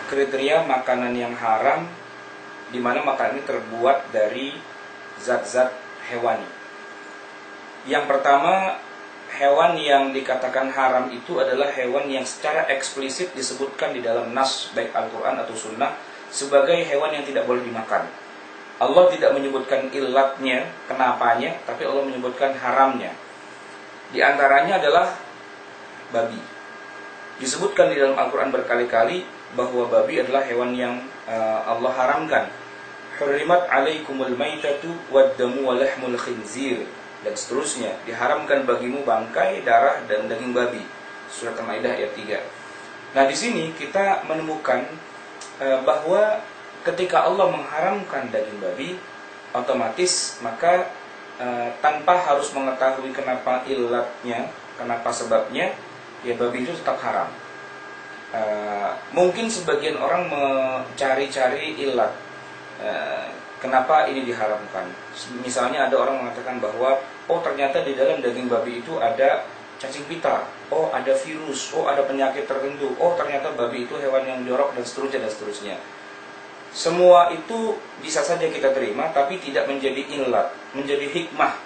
Kriteria makanan yang haram, di mana makanan ini terbuat dari zat-zat hewani. Yang pertama, hewan yang dikatakan haram itu adalah hewan yang secara eksplisit disebutkan di dalam nas baik Al-Quran atau Sunnah sebagai hewan yang tidak boleh dimakan. Allah tidak menyebutkan illatnya, kenapanya, tapi Allah menyebutkan haramnya. Di antaranya adalah babi. Disebutkan di dalam Al-Quran berkali-kali bahwa babi adalah hewan yang Allah haramkan. Hurrimat alaikumul maitatu waddamu walahmul khinzir, dan seterusnya. Diharamkan bagimu bangkai, darah, dan daging babi. Surat Al-Maidah ayat 3. Nah, di sini kita menemukan bahwa ketika Allah mengharamkan daging babi, otomatis maka tanpa harus mengetahui kenapa illatnya, kenapa sebabnya, ya babi itu tetap haram. Mungkin sebagian orang mencari-cari illat, kenapa ini diharamkan. Misalnya ada orang mengatakan bahwa ternyata di dalam daging babi itu ada cacing pita, ada virus, ada penyakit tertentu, ternyata babi itu hewan yang jorok, dan seterusnya dan seterusnya. Semua itu bisa saja kita terima, tapi tidak menjadi illat, menjadi hikmah.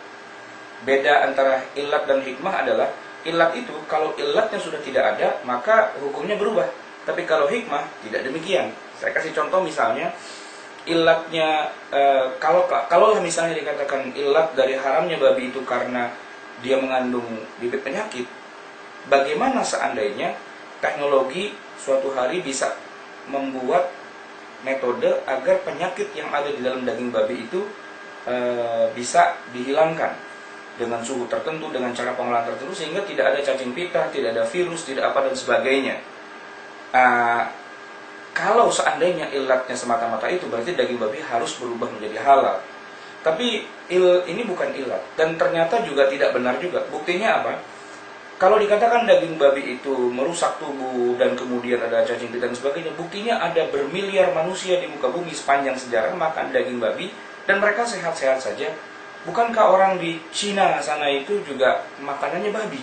Beda antara illat dan hikmah adalah illat itu, kalau illatnya sudah tidak ada, maka hukumnya berubah. Tapi kalau hikmah, tidak demikian. Saya kasih contoh misalnya, illatnya, kalau misalnya dikatakan illat dari haramnya babi itu karena dia mengandung bibit penyakit, bagaimana seandainya teknologi suatu hari bisa membuat metode agar penyakit yang ada di dalam daging babi itu bisa dihilangkan dengan suhu tertentu, dengan cara pengolahan tertentu, sehingga tidak ada cacing pita, tidak ada virus, tidak apa dan sebagainya. Kalau seandainya illatnya semata-mata itu, berarti daging babi harus berubah menjadi halal. Tapi ini bukan illat, dan ternyata juga tidak benar juga. Buktinya apa? Kalau dikatakan daging babi itu merusak tubuh dan kemudian ada cacing pita dan sebagainya, buktinya ada bermiliar manusia di muka bumi sepanjang sejarah makan daging babi dan mereka sehat-sehat saja. Bukankah orang di Cina sana itu juga makanannya babi?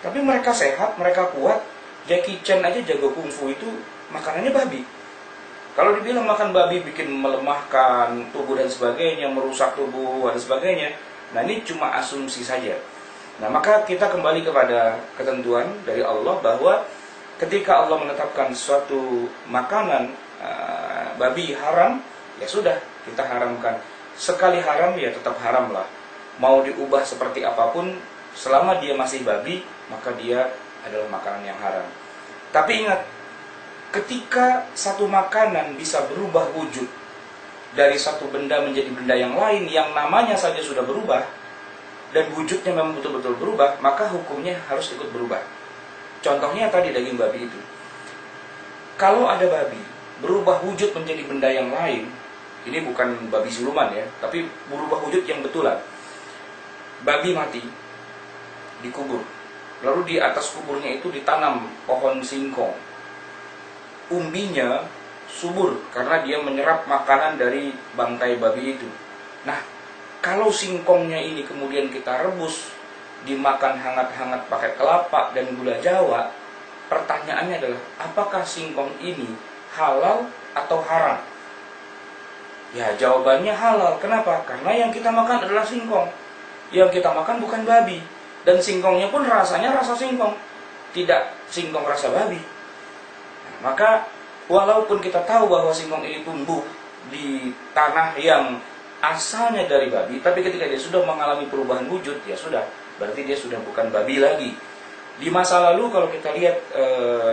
Tapi mereka sehat, mereka kuat. Jackie Chan aja jago kungfu itu makanannya babi. Kalau dibilang makan babi bikin melemahkan tubuh dan sebagainya, merusak tubuh dan sebagainya, nah ini cuma asumsi saja. Nah, maka kita kembali kepada ketentuan dari Allah bahwa ketika Allah menetapkan suatu makanan babi haram, ya sudah, kita haramkan. Sekali haram, ya tetap haram lah. Mau diubah seperti apapun, selama dia masih babi, maka dia adalah makanan yang haram. Tapi ingat, ketika satu makanan bisa berubah wujud dari satu benda menjadi benda yang lain, yang namanya saja sudah berubah, dan wujudnya memang betul-betul berubah, maka hukumnya harus ikut berubah. Contohnya tadi daging babi itu. Kalau ada babi berubah wujud menjadi benda yang lain, ini bukan babi siluman ya, tapi berubah wujud yang betulan. Babi mati, dikubur. Lalu di atas kuburnya itu ditanam pohon singkong. Umbinya subur karena dia menyerap makanan dari bangkai babi itu. Nah, kalau singkongnya ini kemudian kita rebus, dimakan hangat-hangat pakai kelapa dan gula Jawa, pertanyaannya adalah, apakah singkong ini halal atau haram? Ya, jawabannya halal. Kenapa? Karena yang kita makan adalah singkong. Yang kita makan bukan babi. Dan singkongnya pun rasanya rasa singkong, tidak singkong rasa babi. Nah, maka walaupun kita tahu bahwa singkong ini tumbuh di tanah yang asalnya dari babi, tapi ketika dia sudah mengalami perubahan wujud, ya sudah, berarti dia sudah bukan babi lagi. Di masa lalu kalau kita lihat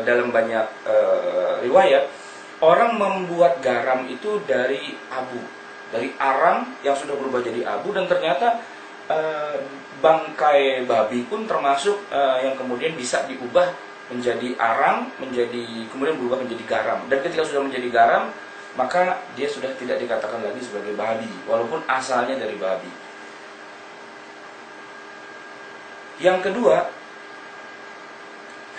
dalam banyak riwayat, orang membuat garam itu dari abu, dari arang yang sudah berubah jadi abu, dan ternyata bangkai babi pun termasuk yang kemudian bisa diubah menjadi arang, kemudian berubah menjadi garam. Dan ketika sudah menjadi garam, maka dia sudah tidak dikatakan lagi sebagai babi, walaupun asalnya dari babi. Yang kedua,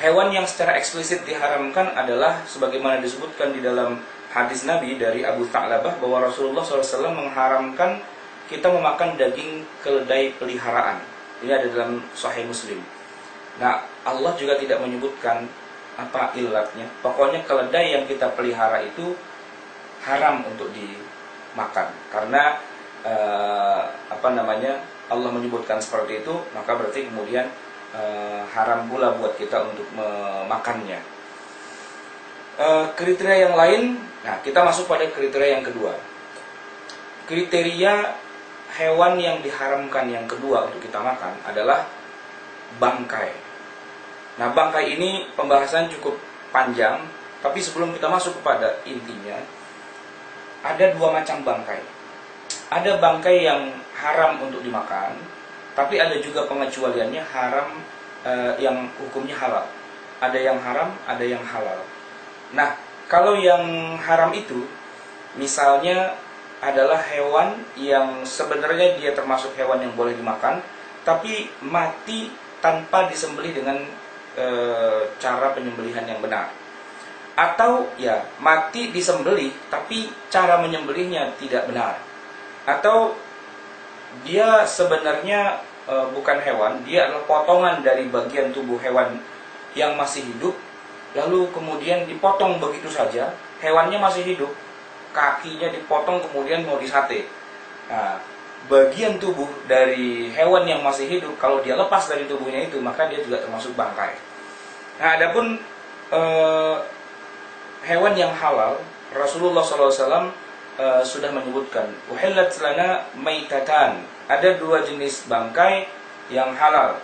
hewan yang secara eksplisit diharamkan adalah sebagaimana disebutkan di dalam hadis Nabi dari Abu Tha'labah bahwa Rasulullah SAW mengharamkan kita memakan daging keledai peliharaan. Ini ada dalam Sahih Muslim. Nah, Allah juga tidak menyebutkan apa ilatnya. Pokoknya keledai yang kita pelihara itu haram untuk dimakan karena Allah menyebutkan seperti itu, maka berarti kemudian haram pula buat kita untuk memakannya. Kriteria yang lain, nah kita masuk pada kriteria yang kedua. Kriteria hewan yang diharamkan yang kedua untuk kita makan adalah bangkai. Nah, bangkai ini pembahasan cukup panjang, tapi sebelum kita masuk kepada intinya, ada dua macam bangkai. Ada bangkai yang haram untuk dimakan, tapi ada juga pengecualiannya haram yang hukumnya halal. Ada yang haram, ada yang halal. Nah, kalau yang haram itu misalnya adalah hewan yang sebenarnya dia termasuk hewan yang boleh dimakan, tapi mati tanpa disembelih dengan cara penyembelihan yang benar. Atau ya mati disembelih tapi cara menyembelihnya tidak benar. Atau dia sebenarnya bukan hewan, dia adalah potongan dari bagian tubuh hewan yang masih hidup, lalu kemudian dipotong begitu saja, hewannya masih hidup, kakinya dipotong kemudian mau disate. Nah, bagian tubuh dari hewan yang masih hidup, kalau dia lepas dari tubuhnya itu, maka dia juga termasuk bangkai. Nah, adapun hewan yang halal, Rasulullah SAW sudah menyebutkan, uhillat lana maitatan. Ada dua jenis bangkai yang halal,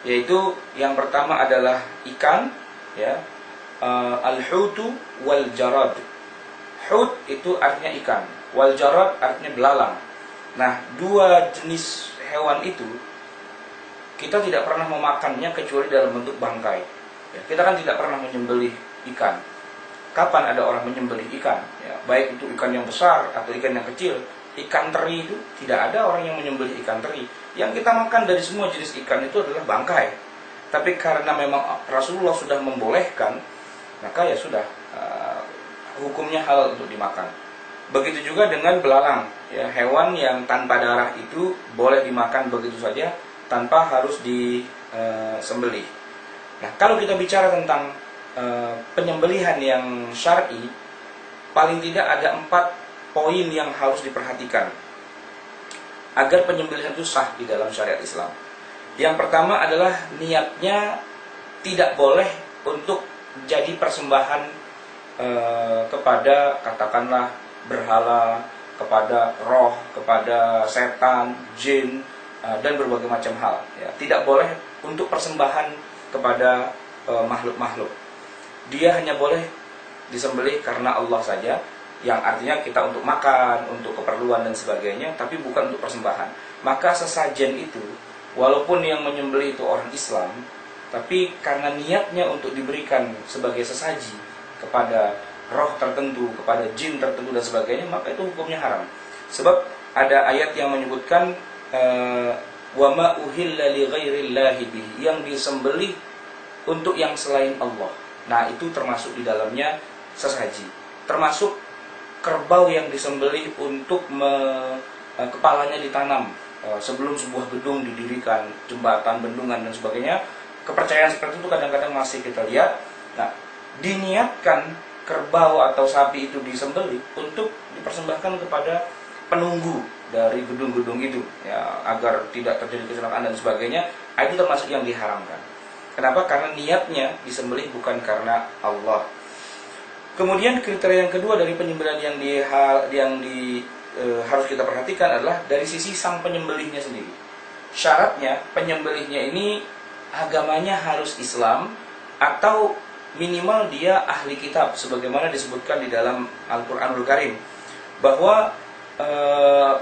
yaitu yang pertama adalah ikan, ya, al-hutu wal jarad. Hut itu artinya ikan, wal jarad artinya belalang. Nah, dua jenis hewan itu kita tidak pernah memakannya kecuali dalam bentuk bangkai. Ya, kita kan tidak pernah menyembelih ikan. Kapan ada orang menyembelih ikan? Ya, baik itu ikan yang besar atau ikan yang kecil. Ikan teri itu tidak ada orang yang menyembelih ikan teri. Yang kita makan dari semua jenis ikan itu adalah bangkai. Tapi karena memang Rasulullah sudah membolehkan, maka ya sudah, hukumnya halal untuk dimakan. Begitu juga dengan belalang, ya, hewan yang tanpa darah itu boleh dimakan begitu saja tanpa harus disembelih. Nah, kalau kita bicara tentang penyembelihan yang syar'i, paling tidak ada 4 poin yang harus diperhatikan agar penyembelihan itu sah di dalam syariat Islam. Yang pertama adalah niatnya tidak boleh untuk jadi persembahan kepada katakanlah berhala, kepada roh, kepada setan, jin, dan berbagai macam hal. Ya, tidak boleh untuk persembahan kepada makhluk-makhluk. Dia hanya boleh disembelih karena Allah saja, yang artinya kita untuk makan, untuk keperluan dan sebagainya, tapi bukan untuk persembahan. Maka sesajen itu, walaupun yang menyembelih itu orang Islam, tapi karena niatnya untuk diberikan sebagai sesaji kepada roh tertentu, kepada jin tertentu dan sebagainya, maka itu hukumnya haram. Sebab ada ayat yang menyebutkan wa ma uhilla li ghairillahi bihi, yang disembelih untuk yang selain Allah. Nah, itu termasuk di dalamnya sesaji. Termasuk kerbau yang disembelih untuk kepalanya ditanam sebelum sebuah gedung didirikan, jembatan, bendungan dan sebagainya. Kepercayaan seperti itu kadang-kadang masih kita lihat. Nah, diniatkan kerbau atau sapi itu disembelih untuk dipersembahkan kepada penunggu dari gedung-gedung itu, ya, agar tidak terjadi kecelakaan dan sebagainya. Itu termasuk yang diharamkan. Kenapa? Karena niatnya disembelih bukan karena Allah. Kemudian kriteria yang kedua dari penyembelihan yang harus kita perhatikan adalah dari sisi sang penyembelihnya sendiri. Syaratnya penyembelihnya ini agamanya harus Islam atau minimal dia ahli kitab, sebagaimana disebutkan di dalam Al-Quranul Karim, bahwa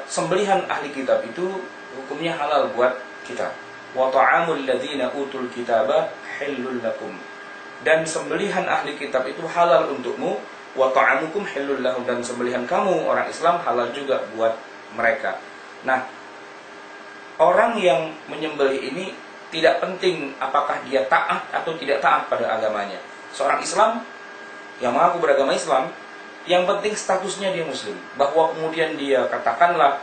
sembelihan ahli kitab itu hukumnya halal buat kita. Wa ta'amul ladzina utul kitaba hillul lakum. Dan sembelihan ahli kitab itu halal untukmu, wa ta'amukum hillul lahum, dan sembelihan kamu orang Islam halal juga buat mereka. Nah, orang yang menyembelih ini tidak penting apakah dia taat atau tidak taat pada agamanya. Seorang Islam yang mengaku beragama Islam, yang penting statusnya dia muslim. Bahwa kemudian dia katakanlah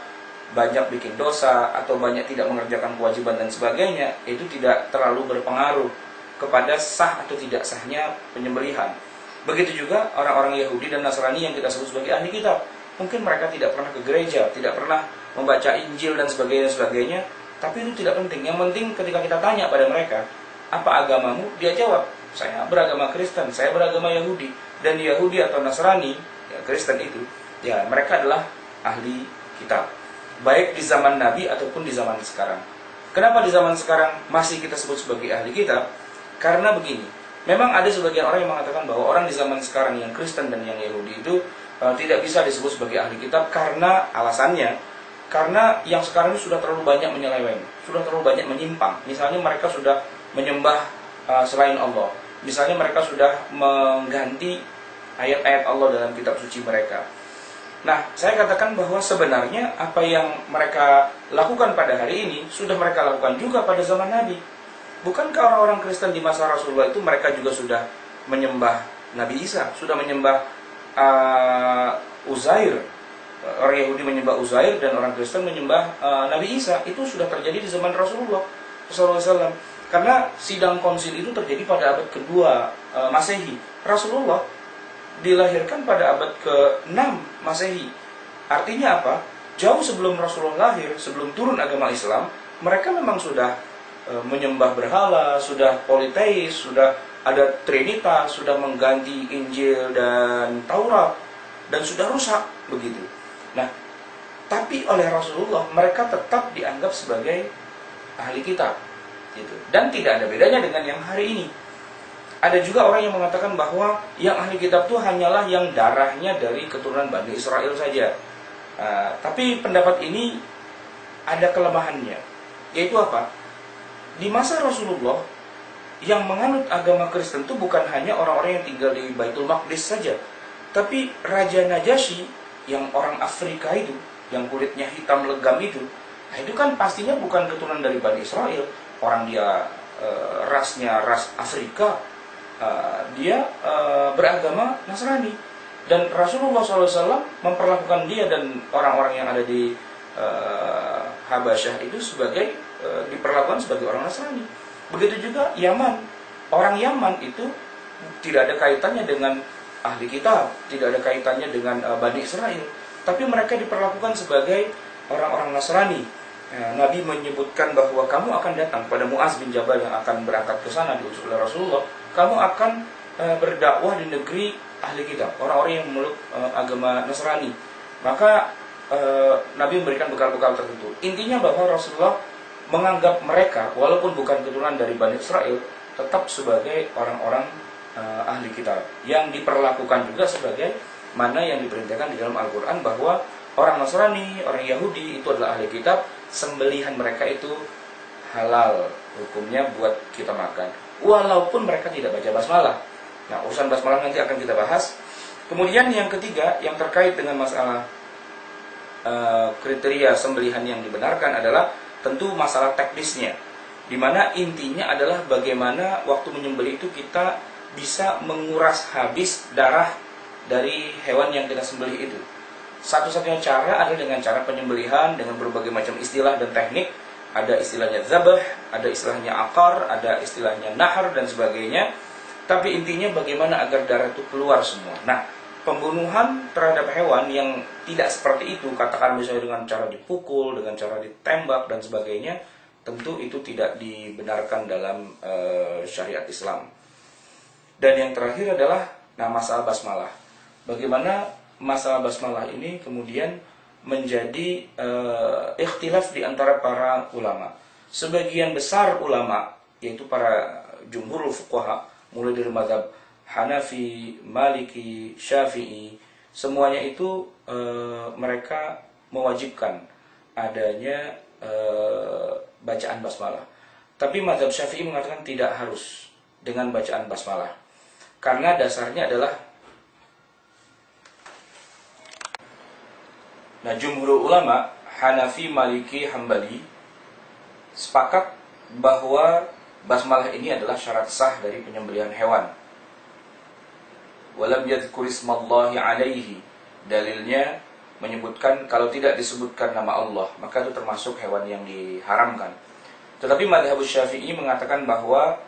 banyak bikin dosa atau banyak tidak mengerjakan kewajiban dan sebagainya, itu tidak terlalu berpengaruh kepada sah atau tidak sahnya penyembelihan. Begitu juga orang-orang Yahudi dan Nasrani yang kita sebut sebagai ahli kitab. Mungkin mereka tidak pernah ke gereja, tidak pernah membaca Injil dan sebagainya, tapi itu tidak penting. Yang penting ketika kita tanya pada mereka, apa agamamu? Dia jawab, saya beragama Kristen, saya beragama Yahudi. Dan Yahudi atau Nasrani, ya, Kristen itu, ya mereka adalah ahli kitab, baik di zaman Nabi ataupun di zaman sekarang. Kenapa di zaman sekarang masih kita sebut sebagai ahli kitab? Karena begini, memang ada sebagian orang yang mengatakan bahwa orang di zaman sekarang yang Kristen dan yang Yahudi itu tidak bisa disebut sebagai ahli kitab karena alasannya, karena yang sekarang ini sudah terlalu banyak menyeleweng, sudah terlalu banyak menyimpang. Misalnya mereka sudah menyembah selain Allah, misalnya mereka sudah mengganti ayat-ayat Allah dalam kitab suci mereka. Nah, saya katakan bahwa sebenarnya apa yang mereka lakukan pada hari ini sudah mereka lakukan juga pada zaman Nabi. Bukankah orang-orang Kristen di masa Rasulullah itu mereka juga sudah menyembah Nabi Isa, sudah menyembah Uzair. Orang Yahudi menyembah Uzair dan orang Kristen menyembah Nabi Isa. Itu sudah terjadi di zaman Rasulullah SAW. Karena sidang konsil itu terjadi pada abad kedua Masehi. Rasulullah dilahirkan pada abad ke-6 Masehi. Artinya apa? Jauh sebelum Rasulullah lahir, sebelum turun agama Islam, mereka memang sudah menyembah berhala, sudah politeis, sudah ada trinitas, sudah mengganti Injil dan Taurat, dan sudah rusak begitu. Nah, tapi oleh Rasulullah mereka tetap dianggap sebagai ahli kitab, gitu. Dan tidak ada bedanya dengan yang hari ini. Ada juga orang yang mengatakan bahwa yang ahli kitab itu hanyalah yang darahnya dari keturunan Bani Israel saja. Tapi pendapat ini ada kelemahannya. Yaitu apa? Di masa Rasulullah, yang menganut agama Kristen itu bukan hanya orang-orang yang tinggal di Baitul Maqdis saja. Tapi Raja Najasyi, yang orang Afrika itu, yang kulitnya hitam legam itu, nah itu kan pastinya bukan keturunan dari Bani Israel. Orang dia rasnya ras Afrika. Dia beragama Nasrani, dan Rasulullah SAW memperlakukan dia dan orang-orang yang ada di Habasyah itu sebagai diperlakukan sebagai orang Nasrani. Begitu juga Yaman, orang Yaman itu tidak ada kaitannya dengan ahli kitab, tidak ada kaitannya dengan Bani Israel, tapi mereka diperlakukan sebagai orang-orang Nasrani. Nabi menyebutkan bahwa kamu akan datang pada Muaz bin Jabal yang akan berangkat ke sana diutus oleh Rasulullah. Kamu akan berdakwah di negeri ahli kitab, orang-orang yang memeluk agama Nasrani. Maka Nabi memberikan bekal-bekal tertentu. Intinya bahwa Rasulullah menganggap mereka, walaupun bukan keturunan dari Bani Israel, tetap sebagai orang-orang ahli kitab, yang diperlakukan juga sebagai mana yang diperintahkan di dalam Al-Quran, bahwa orang Nasrani, orang Yahudi itu adalah ahli kitab, sembelihan mereka itu halal hukumnya buat kita makan, walaupun mereka tidak baca basmalah. Nah, urusan basmalah nanti akan kita bahas. Kemudian yang ketiga, yang terkait dengan masalah kriteria sembelihan yang dibenarkan adalah tentu masalah teknisnya, dimana intinya adalah bagaimana waktu menyembelih itu kita bisa menguras habis darah dari hewan yang kita sembelih itu. Satu-satunya cara adalah dengan cara penyembelihan dengan berbagai macam istilah dan teknik. Ada istilahnya zabah, ada istilahnya akar, ada istilahnya nahar dan sebagainya. Tapi intinya bagaimana agar darah itu keluar semua. Nah, pembunuhan terhadap hewan yang tidak seperti itu, katakan misalnya dengan cara dipukul, dengan cara ditembak dan sebagainya, tentu itu tidak dibenarkan dalam syariat Islam. Dan yang terakhir adalah masalah basmalah. Bagaimana masalah basmalah ini kemudian menjadi ikhtilaf di antara para ulama. Sebagian besar ulama, yaitu para jumhurul fuqaha, mulai dari mazhab Hanafi, Maliki, Syafi'i, semuanya itu mereka mewajibkan adanya bacaan basmalah. Tapi mazhab Syafi'i mengatakan tidak harus dengan bacaan basmalah, karena dasarnya adalah jumhur ulama Hanafi, Maliki, Hambali sepakat bahwa basmalah ini adalah syarat sah dari penyembelihan hewan. Walam yadhkur ismallahi alaihi, dalilnya menyebutkan kalau tidak disebutkan nama Allah maka itu termasuk hewan yang diharamkan. Tetapi mazhab Syafi'i mengatakan bahwa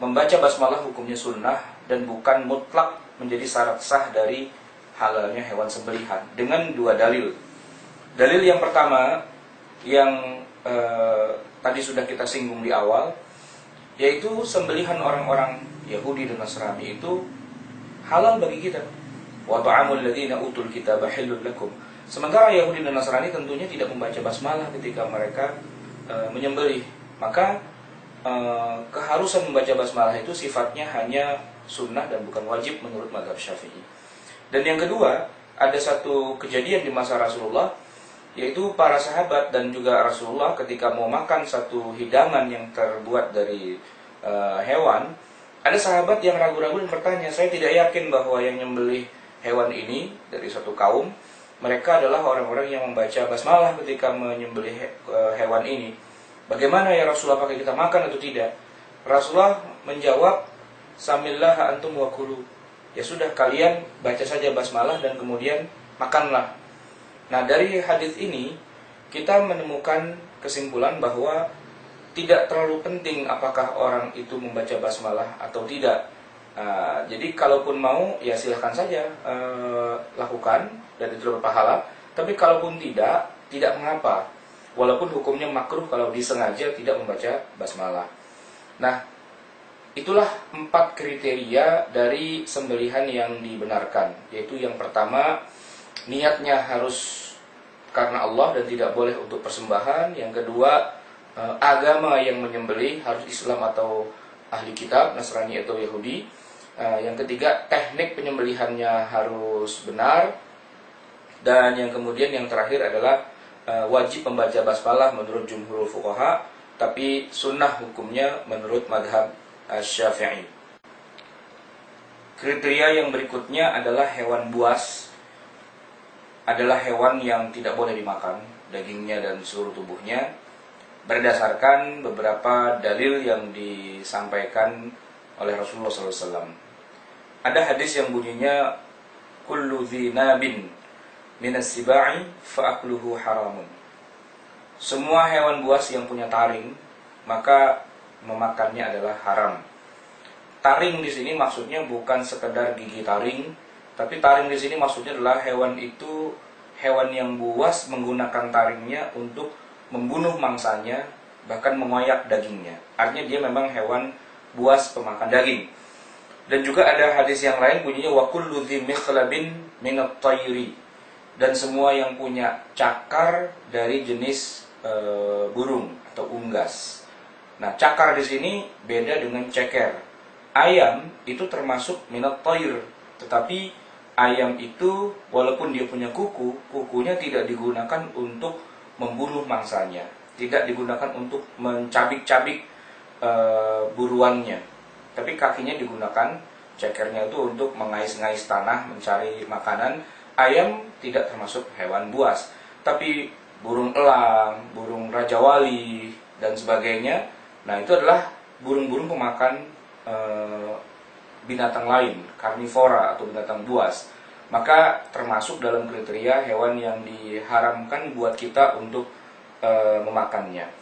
membaca basmalah hukumnya sunnah dan bukan mutlak menjadi syarat sah dari halalnya hewan sembelihan, dengan dua dalil. Dalil yang pertama yang tadi sudah kita singgung di awal, yaitu sembelihan orang-orang Yahudi dan Nasrani itu halal bagi kita. Wa ta'amul ladzina utul kitaba halal lakum. Sementara Yahudi dan Nasrani tentunya tidak membaca basmalah ketika mereka menyembelih. Maka keharusan membaca basmalah itu sifatnya hanya sunnah dan bukan wajib menurut mazhab Syafi'i. Dan yang kedua, ada satu kejadian di masa Rasulullah, yaitu para sahabat dan juga Rasulullah ketika mau makan satu hidangan yang terbuat dari hewan, ada sahabat yang ragu-ragu dan bertanya, saya tidak yakin bahwa yang nyembelih hewan ini dari suatu kaum, mereka adalah orang-orang yang membaca basmalah ketika menyembelih hewan ini. Bagaimana ya Rasulullah, pakai kita makan atau tidak? Rasulullah menjawab, samillah antum wa kulu. Ya sudah, kalian baca saja basmalah dan kemudian makanlah. Nah, dari hadis ini kita menemukan kesimpulan bahwa tidak terlalu penting apakah orang itu membaca basmalah atau tidak. Jadi kalaupun mau, ya silahkan saja lakukan dan itu berpahala. Tapi kalaupun tidak mengapa. Walaupun hukumnya makruh kalau disengaja tidak membaca basmalah. Nah, itulah 4 kriteria dari sembelihan yang dibenarkan. Yaitu yang pertama, niatnya harus karena Allah dan tidak boleh untuk persembahan. Yang kedua, agama yang menyembelih harus Islam atau ahli kitab, Nasrani atau Yahudi. Yang ketiga, teknik penyembelihannya harus benar. Dan yang kemudian yang terakhir adalah wajib membaca basmalah menurut jumhurul fuqaha, tapi sunnah hukumnya menurut madhab Syafi'i. Kriteria yang berikutnya adalah hewan buas. Adalah hewan yang tidak boleh dimakan dagingnya dan seluruh tubuhnya, berdasarkan beberapa dalil yang disampaikan oleh Rasulullah SAW. Ada hadis yang bunyinya, kullu dhinabin minas sibai fa'akluhu haramun. Semua hewan buas yang punya taring, maka memakannya adalah haram. Taring di sini maksudnya bukan sekedar gigi taring, tapi taring di sini maksudnya adalah hewan itu hewan yang buas menggunakan taringnya untuk membunuh mangsanya, bahkan mengoyak dagingnya. Artinya dia memang hewan buas pemakan daging. Dan juga ada hadis yang lain bunyinya wa kullu dzi mikhlabin minat tayri, dan semua yang punya cakar dari jenis burung atau unggas. Nah, cakar di sini beda dengan ceker. Ayam itu termasuk minat tayr, tetapi ayam itu walaupun dia punya kuku, kukunya tidak digunakan untuk membunuh mangsanya, tidak digunakan untuk mencabik-cabik buruannya, tapi kakinya digunakan, cekernya itu untuk mengais-ngais tanah, mencari makanan. Ayam tidak termasuk hewan buas, tapi burung elang, burung raja wali dan sebagainya, nah itu adalah burung-burung pemakan binatang lain, karnivora atau binatang buas. Maka termasuk dalam kriteria hewan yang diharamkan buat kita untuk memakannya.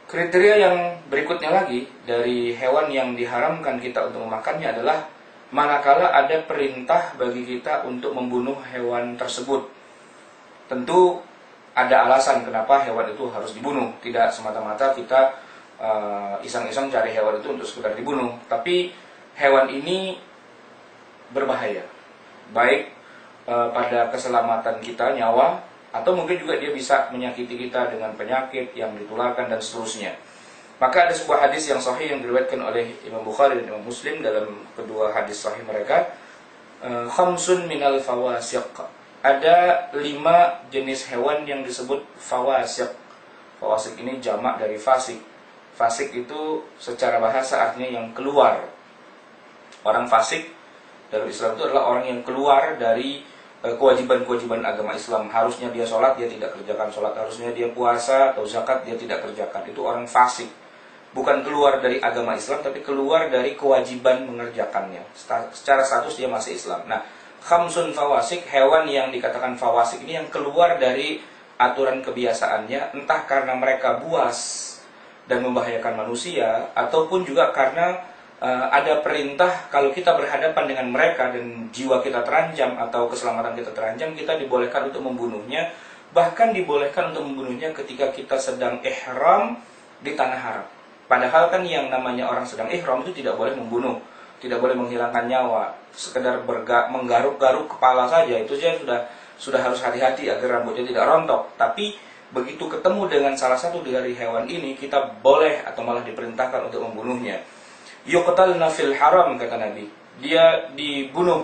Kriteria yang berikutnya lagi dari hewan yang diharamkan kita untuk memakannya adalah manakala ada perintah bagi kita untuk membunuh hewan tersebut. Tentu ada alasan kenapa hewan itu harus dibunuh. Tidak semata-mata kita iseng-iseng cari hewan itu untuk sekedar dibunuh. Tapi hewan ini berbahaya, baik pada keselamatan kita, nyawa, atau mungkin juga dia bisa menyakiti kita dengan penyakit yang ditularkan dan seterusnya. Maka ada sebuah hadis yang sahih yang diriwayatkan oleh Imam Bukhari dan Imam Muslim dalam kedua hadis sahih mereka. Khamsun minal fawasiq. Ada 5 jenis hewan yang disebut fawasiq. Fawasiq ini jamak dari fasik. Fasik itu secara bahasa artinya yang keluar. Orang fasik dalam Islam itu adalah orang yang keluar dari kewajiban-kewajiban agama Islam. Harusnya dia sholat, dia tidak kerjakan sholat. Harusnya dia puasa atau zakat, dia tidak kerjakan. Itu orang fasik. Bukan keluar dari agama Islam, tapi keluar dari kewajiban mengerjakannya. Secara status dia masih Islam. Nah, khamsun fawasik, hewan yang dikatakan fawasik ini yang keluar dari aturan kebiasaannya, entah karena mereka buas dan membahayakan manusia, ataupun juga karena ada perintah kalau kita berhadapan dengan mereka dan jiwa kita terancam atau keselamatan kita terancam, kita dibolehkan untuk membunuhnya. Bahkan dibolehkan untuk membunuhnya ketika kita sedang ihram di tanah haram. Padahal kan yang namanya orang sedang ihram itu tidak boleh membunuh, tidak boleh menghilangkan nyawa, sekedar menggaruk-garuk kepala saja itu saja sudah harus hati-hati agar rambutnya tidak rontok. Tapi begitu ketemu dengan salah satu dari hewan ini, kita boleh atau malah diperintahkan untuk membunuhnya. Yuqtalna fil haram, kata Nabi. Dia dibunuh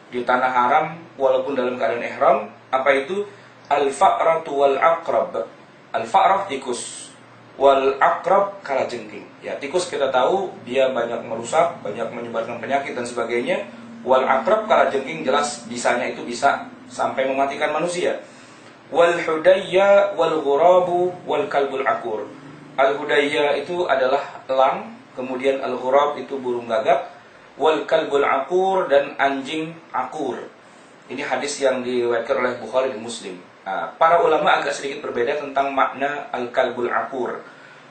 di tanah haram walaupun dalam keadaan ihram. Apa itu? Al-fa'ratu wal aqrab. Al-fa'rah tikus, wal aqrab kalajengking. Ya, tikus kita tahu dia banyak merusak, banyak menyebarkan penyakit dan sebagainya. Wal aqrab kalajengking jelas bisanya itu bisa sampai mematikan manusia. Wal hudayya wal ghurabu wal kalbul akur. Al hudayya itu adalah elang, kemudian al ghurab itu burung gagak, wal kalbul akur dan anjing akur. Ini hadis yang diriwayatkan oleh Bukhari dan Muslim. Nah, para ulama agak sedikit berbeda tentang makna al-kalbul akur.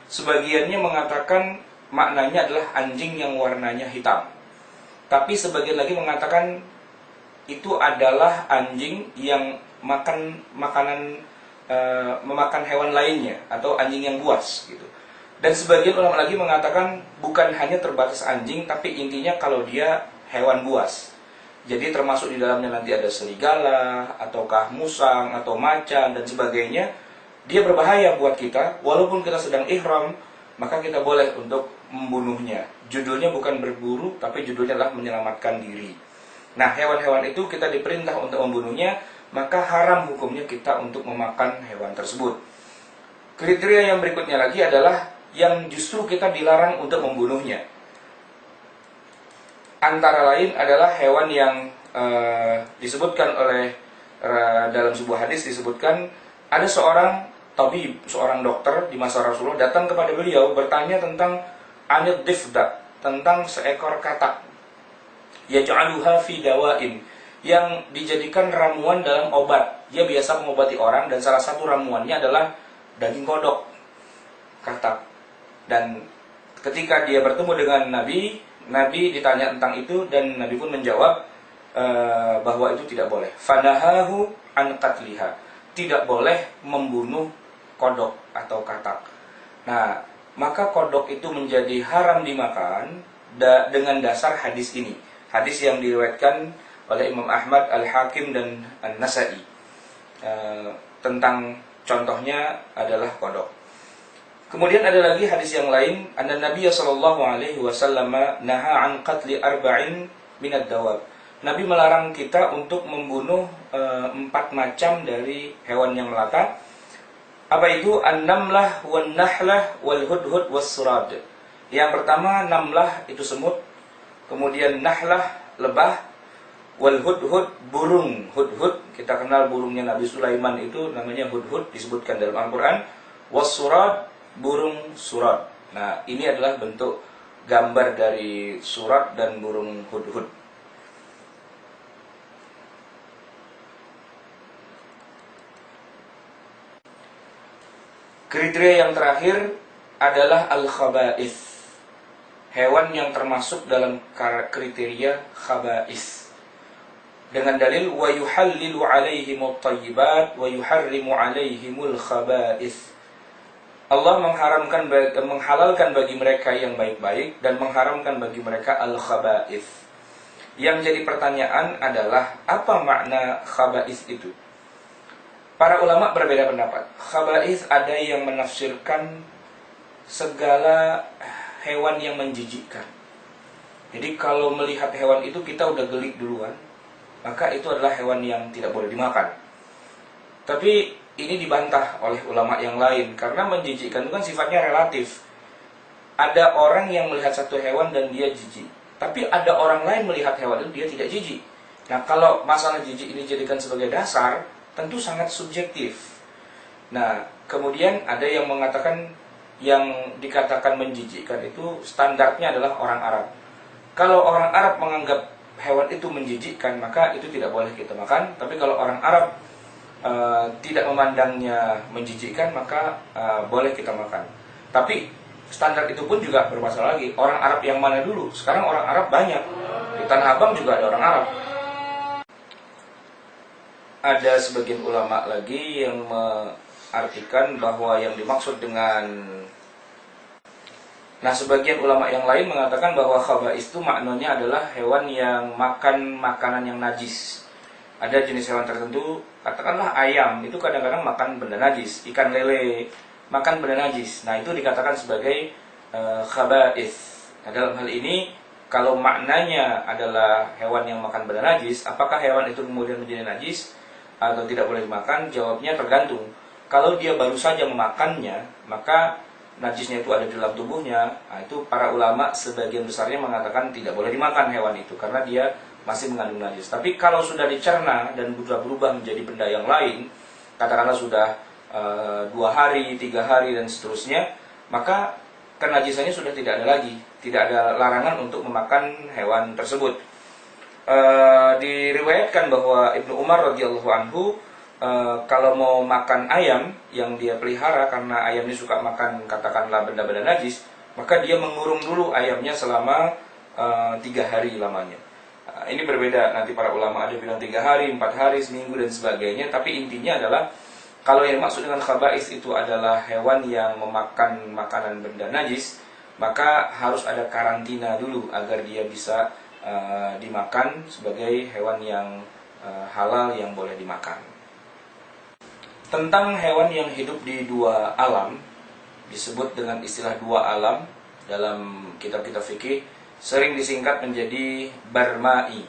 Sebagiannya mengatakan maknanya adalah anjing yang warnanya hitam. Tapi sebagian lagi mengatakan itu adalah anjing yang memakan hewan lainnya atau anjing yang buas gitu. Dan sebagian ulama lagi mengatakan bukan hanya terbatas anjing, tapi intinya kalau dia hewan buas. Jadi termasuk di dalamnya nanti ada serigala, ataukah musang, atau macan, dan sebagainya. Dia berbahaya buat kita, walaupun kita sedang ihram, maka kita boleh untuk membunuhnya. Judulnya bukan berburu, tapi judulnya adalah menyelamatkan diri. Nah, hewan-hewan itu kita diperintah untuk membunuhnya, maka haram hukumnya kita untuk memakan hewan tersebut. Kriteria yang berikutnya lagi adalah yang justru kita dilarang untuk membunuhnya. Antara lain adalah hewan yang disebutkan oleh dalam sebuah hadis disebutkan ada seorang tabib, seorang dokter di masa Rasulullah datang kepada beliau bertanya tentang anid difda, tentang seekor katak. Yaj'aluha fi dawain, yang dijadikan ramuan dalam obat. Dia biasa mengobati orang dan salah satu ramuannya adalah daging kodok, katak. Dan ketika dia bertemu dengan Nabi ditanya tentang itu dan Nabi pun menjawab bahwa itu tidak boleh. Fanahahu an qatliha, tidak boleh membunuh kodok atau katak. Nah, maka kodok itu menjadi haram dimakan dengan dasar hadis ini. Hadis yang diriwayatkan oleh Imam Ahmad, Al-Hakim dan An-Nasa'i. Tentang contohnya adalah kodok. Kemudian ada lagi hadis yang lain, anna Nabi sallallahu alaihi wasallam naha an qatli arba'in minad dawab. Nabi melarang kita untuk membunuh 4 macam dari hewan yang melata. Apa itu? An-namlah wan nahlah wal hudhud was surad. Yang pertama namlah itu semut, kemudian nahlah lebah, wal hudhud burung. Hudhud kita kenal burungnya Nabi Sulaiman itu namanya hudhud, disebutkan dalam Al-Qur'an. Was surad, burung surat. Nah, ini adalah bentuk gambar dari surat dan burung hudhud. Kriteria yang terakhir adalah al-khaba'ith, hewan yang termasuk dalam kriteria khaba'ith. Dengan dalil wa yuhallilu 'alaihimut thayyibat wa yuharrimu 'alaihimul khaba'ith. Allah menghalalkan bagi mereka yang baik-baik dan mengharamkan bagi mereka al-khaba'ith. Yang jadi pertanyaan adalah apa makna khaba'ith itu? Para ulama berbeda pendapat. Khaba'ith ada yang menafsirkan segala hewan yang menjijikkan. Jadi kalau melihat hewan itu kita udah gelik duluan, maka itu adalah hewan yang tidak boleh dimakan. Tapi ini dibantah oleh ulama yang lain karena menjijikkan itu kan sifatnya relatif. Ada orang yang melihat satu hewan dan dia jijik, tapi ada orang lain melihat hewan itu dia tidak jijik. Nah, kalau masalah jijik ini dijadikan sebagai dasar, tentu sangat subjektif. Nah, kemudian ada yang mengatakan yang dikatakan menjijikkan itu standarnya adalah orang Arab. Kalau orang Arab menganggap hewan itu menjijikkan, maka itu tidak boleh kita makan. Tapi kalau orang Arab tidak memandangnya menjijikkan, maka boleh kita makan. Tapi standar itu pun juga bermasalah lagi. Orang Arab yang mana dulu? Sekarang orang Arab banyak. Di Tanah Abang juga ada orang Arab. Ada sebagian ulama lagi yang mengartikan bahwa yang dimaksud dengan sebagian ulama yang lain mengatakan bahwa khaba'is itu maknanya adalah hewan yang makan makanan yang najis. Ada jenis hewan tertentu, katakanlah ayam, itu kadang-kadang makan benda najis. Ikan lele, makan benda najis. Nah, itu dikatakan sebagai khaba'is. Nah, dalam hal ini, kalau maknanya adalah hewan yang makan benda najis, apakah hewan itu kemudian menjadi najis atau tidak boleh dimakan? Jawabnya tergantung. Kalau dia baru saja memakannya, maka najisnya itu ada di dalam tubuhnya. Nah, itu para ulama sebagian besarnya mengatakan tidak boleh dimakan hewan itu karena dia masih mengandung najis. Tapi kalau sudah dicerna dan sudah berubah menjadi benda yang lain, katakanlah sudah 2 hari, 3 hari dan seterusnya, maka kenajisannya sudah tidak ada lagi, tidak ada larangan untuk memakan hewan tersebut. Diriwayatkan bahwa Ibnu Umar radhiyallahu anhu kalau mau makan ayam yang dia pelihara, karena ayam ini suka makan katakanlah benda-benda najis, maka dia mengurung dulu ayamnya selama 3 hari lamanya. Ini berbeda, nanti para ulama ada bilang 3 hari, 4 hari, seminggu dan sebagainya. Tapi intinya adalah kalau yang maksud dengan khaba'is itu adalah hewan yang memakan makanan benda najis, maka harus ada karantina dulu agar dia bisa dimakan sebagai hewan yang halal yang boleh dimakan. Tentang hewan yang hidup di 2 alam, disebut dengan istilah 2 alam dalam kitab-kitab fikih, sering disingkat menjadi barma'i.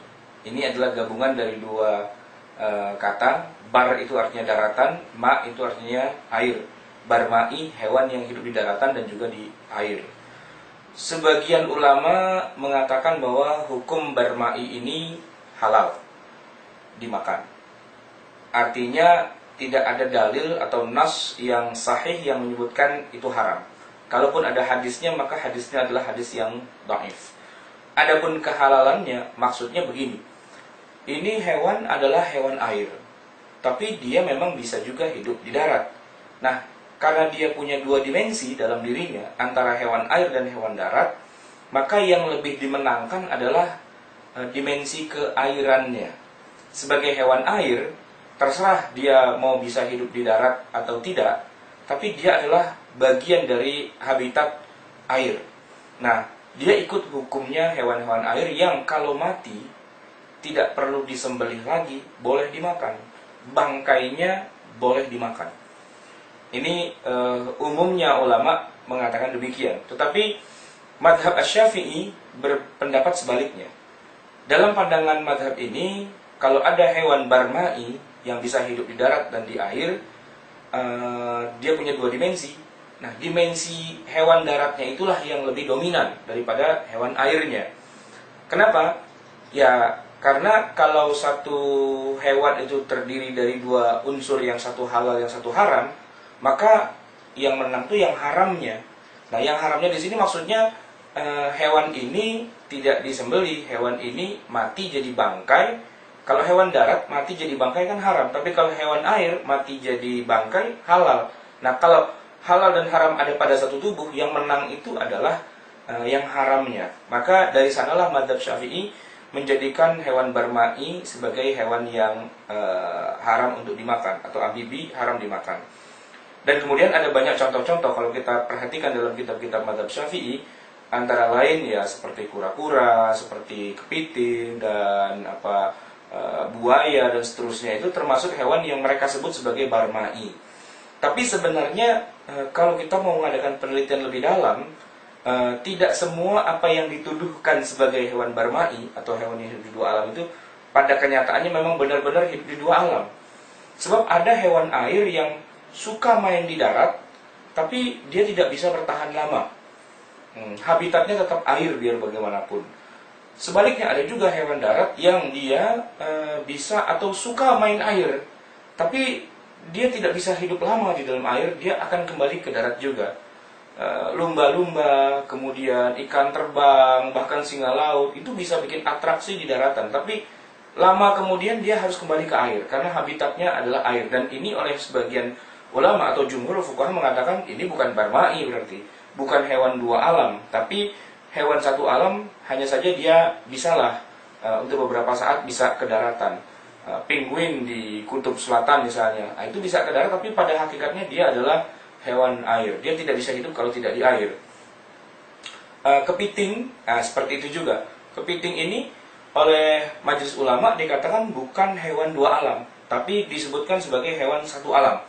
Ini adalah gabungan dari 2 kata. Bar itu artinya daratan, ma itu artinya air. Barma'i, hewan yang hidup di daratan dan juga di air. Sebagian ulama mengatakan bahwa hukum barma'i ini halal dimakan. Artinya tidak ada dalil atau nas yang sahih yang menyebutkan itu haram. Kalaupun ada hadisnya, maka hadisnya adalah hadis yang dhaif. Adapun kehalalannya, maksudnya begini. Ini hewan adalah hewan air, tapi dia memang bisa juga hidup di darat. Nah, karena dia punya 2 dimensi dalam dirinya, antara hewan air dan hewan darat, maka yang lebih dimenangkan adalah dimensi keairannya. Sebagai hewan air, terserah dia mau bisa hidup di darat atau tidak, tapi dia adalah bagian dari habitat air. Nah, dia ikut hukumnya hewan-hewan air yang kalau mati tidak perlu disembelih lagi, boleh dimakan. Bangkainya boleh dimakan. Ini umumnya ulama mengatakan demikian. Tetapi madhab Asy-Syafi'i berpendapat sebaliknya. Dalam pandangan madhab ini, kalau ada hewan barma'i yang bisa hidup di darat dan di air, dia punya 2 dimensi. Nah, dimensi hewan daratnya itulah yang lebih dominan daripada hewan airnya. Kenapa? Ya, karena kalau satu hewan itu terdiri dari 2 unsur, yang satu halal, yang satu haram, maka yang menang itu yang haramnya. Nah, yang haramnya di sini maksudnya hewan ini tidak disembelih, hewan ini mati jadi bangkai. Kalau hewan darat mati jadi bangkai kan haram, tapi kalau hewan air mati jadi bangkai halal. Nah, kalau halal dan haram ada pada satu tubuh, yang menang itu adalah yang haramnya. Maka dari sanalah mazhab Syafi'i menjadikan hewan barma'i sebagai hewan yang haram untuk dimakan, atau amfibi haram dimakan. Dan kemudian ada banyak contoh-contoh kalau kita perhatikan dalam kitab-kitab mazhab Syafi'i, antara lain ya seperti kura-kura, seperti kepiting dan buaya dan seterusnya, itu termasuk hewan yang mereka sebut sebagai barma'i. Tapi sebenarnya kalau kita mau mengadakan penelitian lebih dalam, tidak semua apa yang dituduhkan sebagai hewan barma'i atau hewan yang hidup di 2 alam itu pada kenyataannya memang benar-benar hidup di 2 alam. Sebab ada hewan air yang suka main di darat, tapi dia tidak bisa bertahan lama. Habitatnya tetap air biar bagaimanapun. Sebaliknya ada juga hewan darat yang dia bisa atau suka main air, tapi dia tidak bisa hidup lama di dalam air, dia akan kembali ke darat juga. Lumba-lumba, kemudian ikan terbang, bahkan singa laut, itu bisa bikin atraksi di daratan, tapi lama kemudian dia harus kembali ke air, karena habitatnya adalah air. Dan ini oleh sebagian ulama atau jumhur fuqaha mengatakan ini bukan barma'i berarti, bukan hewan dua alam, tapi hewan satu alam, hanya saja dia bisalah untuk beberapa saat bisa ke daratan. Penguin di kutub selatan misalnya, itu bisa ke darat, tapi pada hakikatnya dia adalah hewan air. Dia tidak bisa hidup kalau tidak di air. Kepiting, seperti itu juga. Kepiting ini oleh Majelis Ulama dikatakan bukan hewan dua alam, tapi disebutkan sebagai hewan satu alam,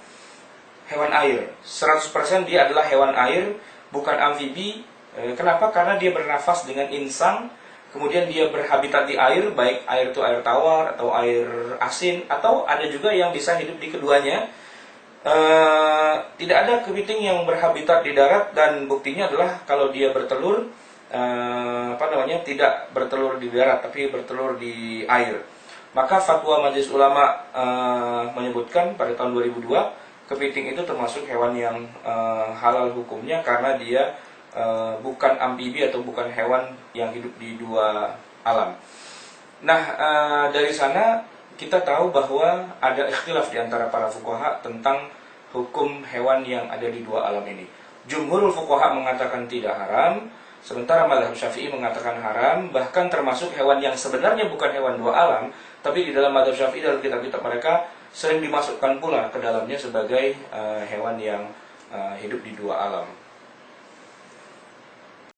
hewan air. 100% dia adalah hewan air, bukan amfibi. Kenapa? Karena dia bernafas dengan insan, kemudian dia berhabitat di air, baik air itu air tawar atau air asin, atau ada juga yang bisa hidup di keduanya. Tidak ada kepiting yang berhabitat di darat, dan buktinya adalah kalau dia bertelur, tidak bertelur di darat, tapi bertelur di air. Maka fatwa Majelis Ulama menyebutkan pada tahun 2002, kepiting itu termasuk hewan yang halal hukumnya karena dia bukan amfibi atau bukan hewan yang hidup di dua alam. Nah, dari sana kita tahu bahwa ada ikhtilaf di antara para fuqaha tentang hukum hewan yang ada di dua alam ini. Jumhurul fuqaha mengatakan tidak haram, sementara mazhab Syafi'i mengatakan haram, bahkan termasuk hewan yang sebenarnya bukan hewan dua alam, tapi di dalam mazhab Syafi'i, dalam kitab-kitab mereka sering dimasukkan pula ke dalamnya sebagai hewan yang hidup di dua alam.